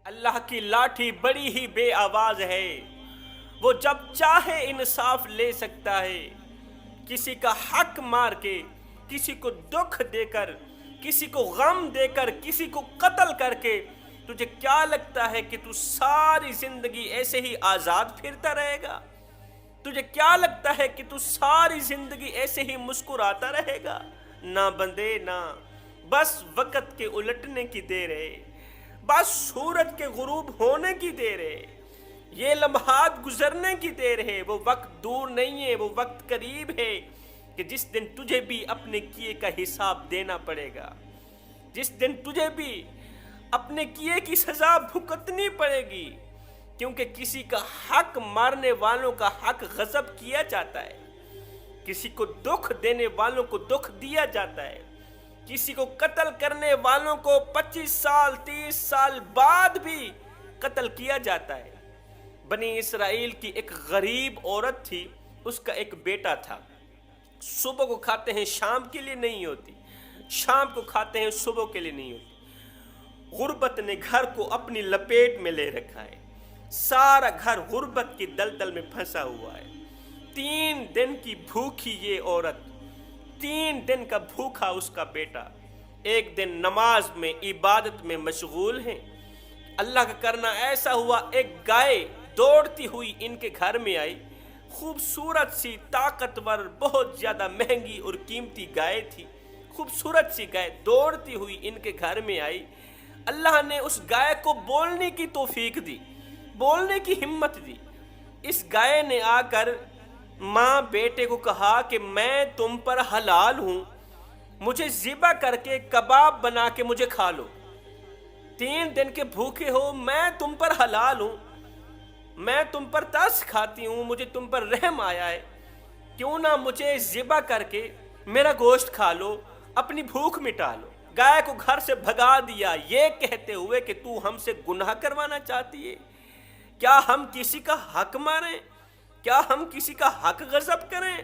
اللہ کی لاٹھی بڑی ہی بے آواز ہے، وہ جب چاہے انصاف لے سکتا ہے۔ کسی کا حق مار کے، کسی کو دکھ دے کر، کسی کو غم دے کر، کسی کو قتل کر کے تجھے کیا لگتا ہے کہ تو ساری زندگی ایسے ہی آزاد پھرتا رہے گا؟ تجھے کیا لگتا ہے کہ تو ساری زندگی ایسے ہی مسکراتا رہے گا؟ نہ بندے نہ، بس وقت کے الٹنے کی دیر ہے، بس سورج کے غروب ہونے کی دیر ہے، یہ لمحات گزرنے کی دیر ہے۔ وہ وقت دور نہیں ہے، وہ وقت قریب ہے کہ جس دن تجھے بھی اپنے کیے کا حساب دینا پڑے گا، جس دن تجھے بھی اپنے کیے کی سزا بھگتنی پڑے گی، کیونکہ کسی کا حق مارنے والوں کا حق غصب کیا جاتا ہے، کسی کو دکھ دینے والوں کو دکھ دیا جاتا ہے، کسی کو قتل کرنے والوں کو 25 سال 30 سال بعد بھی قتل کیا جاتا ہے۔ بنی اسرائیل کی ایک غریب عورت تھی، اس کا ایک بیٹا تھا، صبح کو کھاتے ہیں شام کے لیے نہیں ہوتی، شام کو کھاتے ہیں صبح کے لیے نہیں ہوتی۔ غربت نے گھر کو اپنی لپیٹ میں لے رکھا ہے، سارا گھر غربت کی دلدل میں پھنسا ہوا ہے۔ 3 دن کی بھوکی یہ عورت، 3 دن کا بھوکا اس کا بیٹا، ایک دن نماز میں عبادت میں مشغول ہیں۔ اللہ کا کرنا ایسا ہوا، ایک گائے دوڑتی ہوئی ان کے گھر میں آئی، خوبصورت سی طاقتور بہت زیادہ مہنگی اور قیمتی گائے تھی، خوبصورت سی گائے دوڑتی ہوئی ان کے گھر میں آئی۔ اللہ نے اس گائے کو بولنے کی توفیق دی، بولنے کی ہمت دی۔ اس گائے نے آ کر ماں بیٹے کو کہا کہ میں تم پر حلال ہوں، مجھے ذبح کر کے کباب بنا کے مجھے کھا لو، 3 دن کے بھوکے ہو، میں تم پر حلال ہوں، میں تم پر ترس کھاتی ہوں، مجھے تم پر رحم آیا ہے، کیوں نہ مجھے ذبح کر کے میرا گوشت کھا لو، اپنی بھوک مٹا لو۔ گائے کو گھر سے بھگا دیا، یہ کہتے ہوئے کہ تو ہم سے گناہ کروانا چاہتی ہے، کیا ہم کسی کا حق ماریں، کیا ہم کسی کا حق غصب کریں؟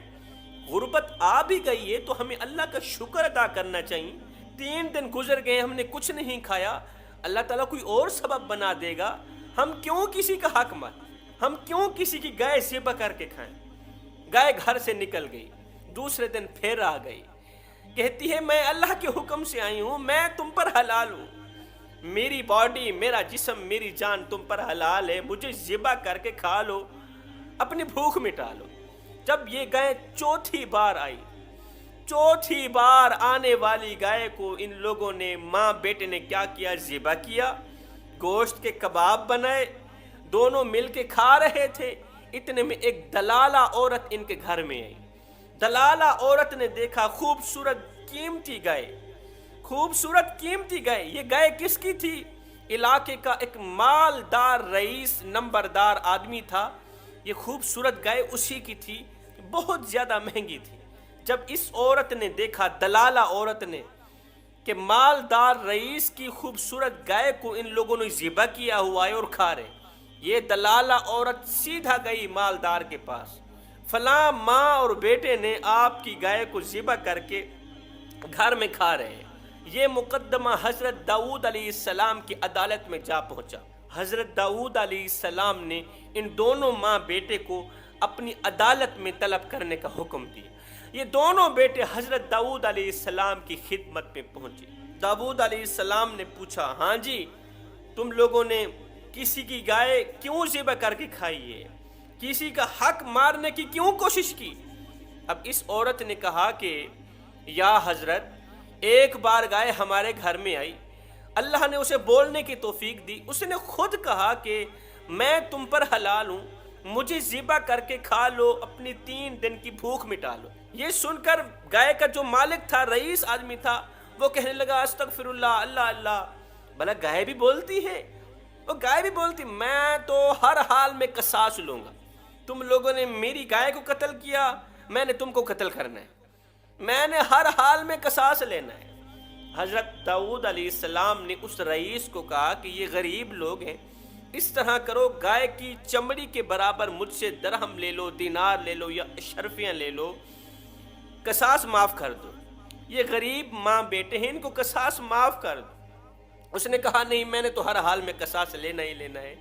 غربت آ بھی گئی ہے تو ہمیں اللہ کا شکر ادا کرنا چاہیے۔ 3 دن گزر گئے، ہم نے کچھ نہیں کھایا، اللہ تعالیٰ کوئی اور سبب بنا دے گا، ہم کیوں کسی کا حق ماریں، ہم کیوں کسی کی گائے ذبح کر کے کھائیں؟ گائے گھر سے نکل گئی، دوسرے دن پھر آ گئی، کہتی ہے میں اللہ کے حکم سے آئی ہوں، میں تم پر حلال ہوں، میری باڈی، میرا جسم، میری جان تم پر حلال ہے، مجھے ذبح کر کے کھا لو، اپنی بھوک مٹا لو۔ جب یہ گائے چوتھی بار آئی، چوتھی بار آنے والی گائے کو ان لوگوں نے، ماں بیٹے نے کیا کیا؟ ذبح کیا، گوشت کے کباب بنائے، دونوں مل کے کھا رہے تھے۔ اتنے میں ایک دلالہ عورت ان کے گھر میں آئی۔ دلالہ عورت نے دیکھا خوبصورت قیمتی گائے، خوبصورت قیمتی گائے۔ یہ گائے کس کی تھی؟ علاقے کا ایک مالدار رئیس، نمبردار آدمی تھا، یہ خوبصورت گائے اسی کی تھی، بہت زیادہ مہنگی تھی۔ جب اس عورت نے دیکھا، دلالہ عورت نے، کہ مالدار رئیس کی خوبصورت گائے کو ان لوگوں نے ذبح کیا ہوا ہے اور کھا رہے، یہ دلالہ عورت سیدھا گئی مالدار کے پاس، فلاں ماں اور بیٹے نے آپ کی گائے کو ذبح کر کے گھر میں کھا رہے ہیں۔ یہ مقدمہ حضرت داؤد علیہ السلام کی عدالت میں جا پہنچا۔ حضرت داؤد علیہ السلام نے ان دونوں ماں بیٹے کو اپنی عدالت میں طلب کرنے کا حکم دیا۔ یہ دونوں بیٹے حضرت داؤد علیہ السلام کی خدمت میں پہنچے۔ داؤد علیہ السلام نے پوچھا، ہاں جی، تم لوگوں نے کسی کی گائے کیوں ذبح کر کے کھائی ہے؟ کسی کا حق مارنے کی کیوں کوشش کی؟ اب اس عورت نے کہا کہ یا حضرت، ایک بار گائے ہمارے گھر میں آئی، اللہ نے اسے بولنے کی توفیق دی، اس نے خود کہا کہ میں تم پر حلال ہوں، مجھے ذبح کر کے کھا لو، اپنی 3 دن کی بھوک مٹا لو۔ یہ سن کر گائے کا جو مالک تھا، رئیس آدمی تھا، وہ کہنے لگا استغفر اللہ، اللہ اللہ، بھلا گائے بھی بولتی ہے؟ وہ گائے بھی بولتی، میں تو ہر حال میں قصاص لوں گا، تم لوگوں نے میری گائے کو قتل کیا، میں نے تم کو قتل کرنا ہے، میں نے ہر حال میں قصاص لینا ہے۔ حضرت داؤد علیہ السلام نے اس رئیس کو کہا کہ یہ غریب لوگ ہیں، اس طرح کرو، گائے کی چمڑی کے برابر مجھ سے درہم لے لو، دینار لے لو یا اشرفیاں لے لو، قصاص معاف کر دو۔ یہ غریب ماں بیٹے ہیں، ان کو قصاص معاف کر دو۔ اس نے کہا نہیں، میں نے تو ہر حال میں قصاص لینا ہی لینا ہے۔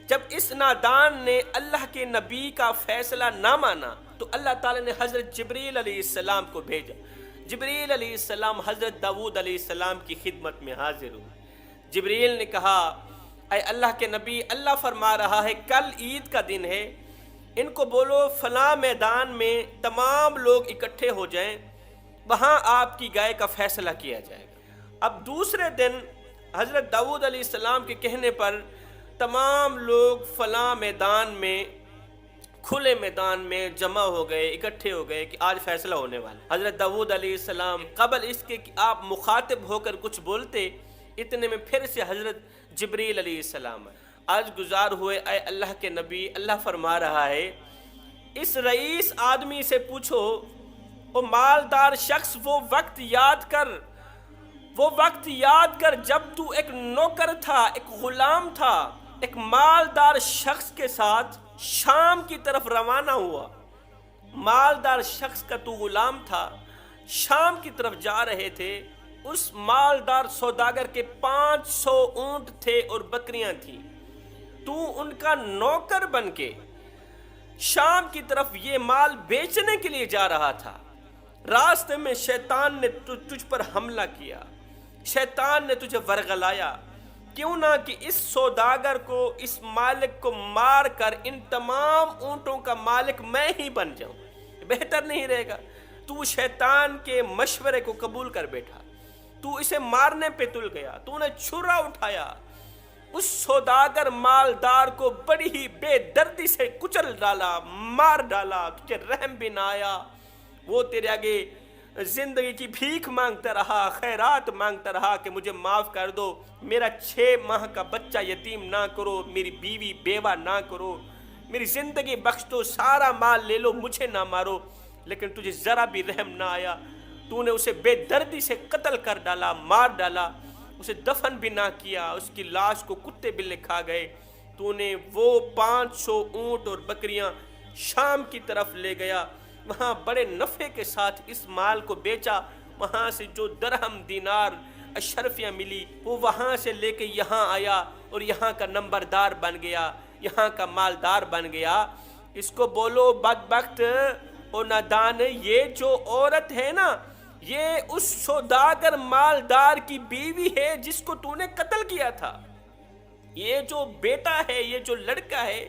جب اس نادان نے اللہ کے نبی کا فیصلہ نہ مانا تو اللہ تعالیٰ نے حضرت جبریل علیہ السلام کو بھیجا۔ جبریل علیہ السلام حضرت داؤد علیہ السلام کی خدمت میں حاضر ہوئے۔ جبریل نے کہا اے اللہ کے نبی، اللہ فرما رہا ہے کل عید کا دن ہے، ان کو بولو فلاں میدان میں تمام لوگ اکٹھے ہو جائیں، وہاں آپ کی گائے کا فیصلہ کیا جائے گا۔ اب دوسرے دن حضرت داؤد علیہ السلام کے کہنے پر تمام لوگ فلاں میدان میں، کھلے میدان میں جمع ہو گئے، اکٹھے ہو گئے کہ آج فیصلہ ہونے والا۔ حضرت داؤد علیہ السلام قبل اس کے کہ آپ مخاطب ہو کر کچھ بولتے، اتنے میں پھر سے حضرت جبریل علیہ السلام آج گزار ہوئے اے اللہ کے نبی، اللہ فرما رہا ہے اس رئیس آدمی سے پوچھو، وہ مالدار شخص، وہ وقت یاد کر جب تو ایک نوکر تھا، ایک غلام تھا، ایک مالدار شخص کے ساتھ شام کی طرف روانہ ہوا۔ مالدار شخص کا تو غلام تھا، شام کی طرف جا رہے تھے، اس مالدار سوداگر کے 500 اونٹ تھے اور بکریاں تھیں، تو ان کا نوکر بن کے شام کی طرف یہ مال بیچنے کے لیے جا رہا تھا۔ راستے میں شیطان نے تجھ پر حملہ کیا، شیطان نے تجھے ورغلایا، کیوں نہ کہ اس سوداگر کو، اس مالک کو مار کر ان تمام اونٹوں کا مالک میں ہی بن جاؤں، بہتر نہیں رہے گا؟ تو شیطان کے مشورے کو قبول کر بیٹھا، تو اسے مارنے پہ تل گیا، تو نے چھرا اٹھایا، اس سوداگر مالدار کو بڑی ہی بے دردی سے کچل ڈالا، مار ڈالا، تجھے رحم بھی نہ آیا۔ وہ تیرے آگے زندگی کی بھیک مانگتا رہا، خیرات مانگتا رہا کہ مجھے معاف کر دو، میرا 6 ماہ کا بچہ یتیم نہ کرو، میری بیوی بیوہ نہ کرو، میری زندگی بخش دو، سارا مال لے لو، مجھے نہ مارو۔ لیکن تجھے ذرا بھی رحم نہ آیا، تو نے اسے بے دردی سے قتل کر ڈالا، مار ڈالا، اسے دفن بھی نہ کیا، اس کی لاش کو کتے بلے کھا گئے۔ تو نے وہ 500 اونٹ اور بکریاں شام کی طرف لے گیا، وہاں بڑے نفع کے ساتھ اس مال کو بیچا، وہاں سے جو درہم دینار اشرفیاں ملی وہ وہاں سے لے کے یہاں آیا اور یہاں کا نمبردار بن گیا، یہاں کا مالدار بن گیا۔ اس کو بولو بدبخت اور نادان، یہ جو عورت ہے نا، یہ اس سوداگر مالدار کی بیوی ہے جس کو تو نے قتل کیا تھا۔ یہ جو بیٹا ہے، یہ جو لڑکا ہے،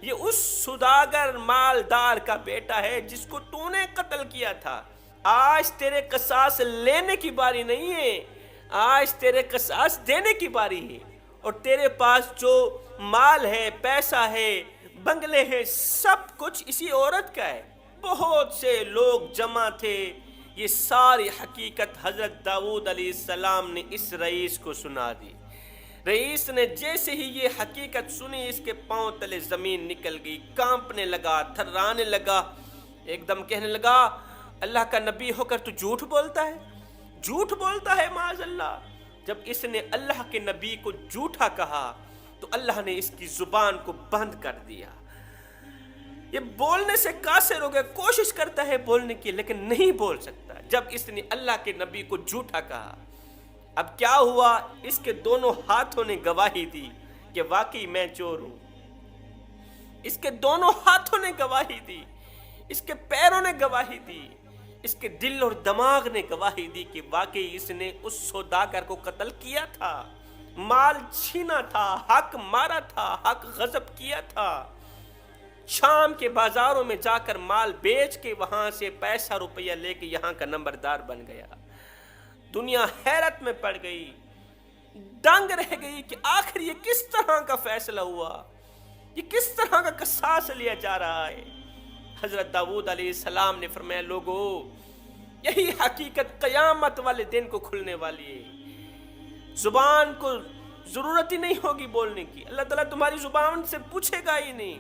یہ اس سوداگر مالدار کا بیٹا ہے جس کو تو نے قتل کیا تھا۔ آج تیرے قصاص لینے کی باری نہیں ہے، آج تیرے قصاص دینے کی باری ہے۔ اور تیرے پاس جو مال ہے، پیسہ ہے، بنگلے ہیں، سب کچھ اسی عورت کا ہے۔ بہت سے لوگ جمع تھے، یہ ساری حقیقت حضرت داؤد علیہ السلام نے اس رئیس کو سنا دی۔ رئیس نے جیسے ہی یہ حقیقت سنی، اس کے پاؤں تلے زمین نکل گئی، کانپنے لگا، تھرانے لگا، ایک دم کہنے لگا اللہ کا نبی ہو کر تو جھوٹ بولتا ہے، جھوٹ بولتا ہے معاذ اللہ۔ جب اس نے اللہ کے نبی کو جھوٹا کہا تو اللہ نے اس کی زبان کو بند کر دیا۔ یہ بولنے سے قاصر ہو گیا، کوشش کرتا ہے بولنے کی لیکن نہیں بول سکتا جب اس نے اللہ کے نبی کو جھوٹا کہا۔ اب کیا ہوا؟ اس کے دونوں ہاتھوں نے گواہی دی کہ واقعی میں چور ہوں، اس کے دونوں ہاتھوں نے گواہی دی، اس کے پیروں نے گواہی دی، اس کے دل اور دماغ نے گواہی دی کہ واقعی اس نے اس سوداگر کو قتل کیا تھا، مال چھینا تھا، حق مارا تھا، حق غصب کیا تھا، شام کے بازاروں میں جا کر مال بیچ کے وہاں سے پیسہ روپیہ لے کے یہاں کا نمبردار بن گیا۔ دنیا حیرت میں پڑ گئی، دنگ رہ گئی کہ آخر یہ کس طرح کا فیصلہ ہوا، یہ کس طرح کا قصاص لیا جا رہا ہے۔ حضرت داؤد علیہ السلام نے فرمایا لوگو، یہی حقیقت قیامت والے دن کو کھلنے والی ہے، زبان کو ضرورت ہی نہیں ہوگی بولنے کی، اللہ تعالیٰ تمہاری زبان سے پوچھے گا ہی نہیں،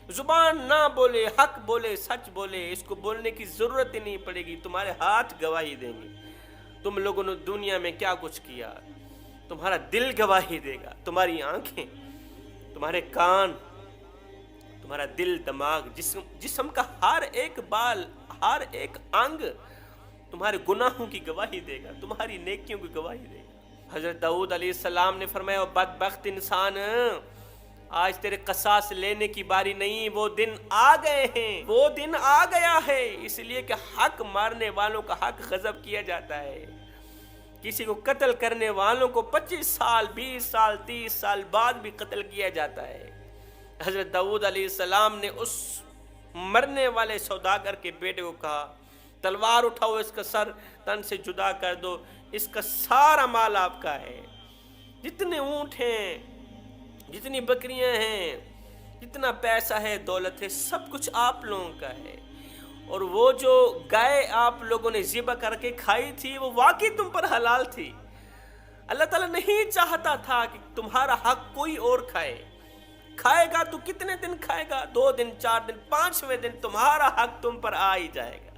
زبان نہ بولے، حق بولے، سچ بولے، اس کو بولنے کی ضرورت ہی نہیں پڑے گی، تمہارے ہاتھ گواہی دیں گے تم لوگوں نے دنیا میں کیا کچھ کیا، تمہارا دل گواہی دے گا، تمہاری آنکھیں، تمہارے کان، تمہارا دل، دماغ، جسم کا ہر ایک بال، ہر ایک انگ تمہارے گناہوں کی گواہی دے گا، تمہاری نیکیوں کی گواہی دے گا۔ حضرت داؤد علیہ السلام نے فرمایا بدبخت انسان، آج تیرے قصاص لینے کی باری نہیں، وہ دن آ گئے ہیں، وہ دن آ گیا ہے، اس لیے کہ حق مارنے والوں کا حق غضب کیا جاتا ہے، کسی کو قتل کرنے والوں کو 25 سال 20 سال 30 سال بعد بھی قتل کیا جاتا ہے۔ حضرت داؤد علیہ السلام نے اس مرنے والے سوداگر کے بیٹے کو کہا تلوار اٹھاؤ، اس کا سر تن سے جدا کر دو، اس کا سارا مال آپ کا ہے، جتنے اونٹ ہیں، جتنی بکریاں ہیں، جتنا پیسہ ہے، دولت ہے، سب کچھ آپ لوگوں کا ہے، اور وہ جو گائے آپ لوگوں نے ذبح کر کے کھائی تھی وہ واقعی تم پر حلال تھی۔ اللہ تعالیٰ نہیں چاہتا تھا کہ تمہارا حق کوئی اور کھائے گا تو کتنے دن کھائے گا؟ 2 دن 4 دن 5ویں دن تمہارا حق تم پر آ ہی جائے گا۔